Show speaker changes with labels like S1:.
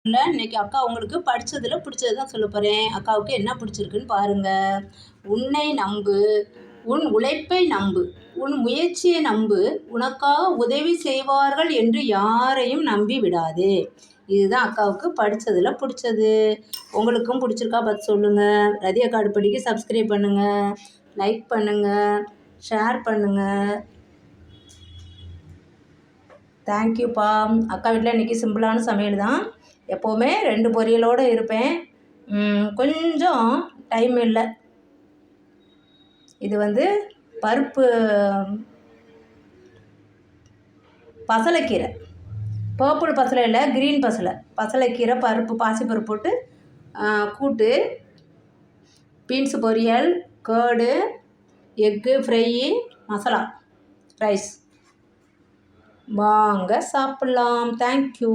S1: இல்லை, இன்னைக்கு அக்கா உங்களுக்கு படித்ததில் பிடிச்சது தான் சொல்ல போகிறேன். அக்காவுக்கு என்ன பிடிச்சிருக்குன்னு பாருங்கள். உன்னை நம்பு, உன் உழைப்பை நம்பு, உன் முயற்சியை நம்பு, உனக்காக உதவி செய்வார்கள் என்று யாரையும் நம்பி விடாதே. இதுதான் அக்காவுக்கு படித்ததில் பிடிச்சது. உங்களுக்கும் பிடிச்சிருக்கா பார்த்து சொல்லுங்கள். ரதி அக்கா அடுப்படிக்கு சப்ஸ்கிரைப் பண்ணுங்கள், லைக் பண்ணுங்கள், ஷேர் பண்ணுங்கள். தேங்க்யூப்பா. அக்கா வீட்டில் இன்றைக்கி சிம்பிளான சமையல் தான். எப்போவுமே 2 பொரியலோடு இருப்பேன். கொஞ்சம் டைம் இல்லை. இது வந்து பருப்பு பசலைக்கீரை, பர்பிள் பசலை இல்லை, க்ரீன் பசலை, பசலைக்கீரை பருப்பு பாசிப்பருப்பு போட்டு கூட்டு, பீன்ஸு பொரியல், curd, egg fry, masala rice. வாங்க சாப்பிட்லாம். தேங்க்யூ.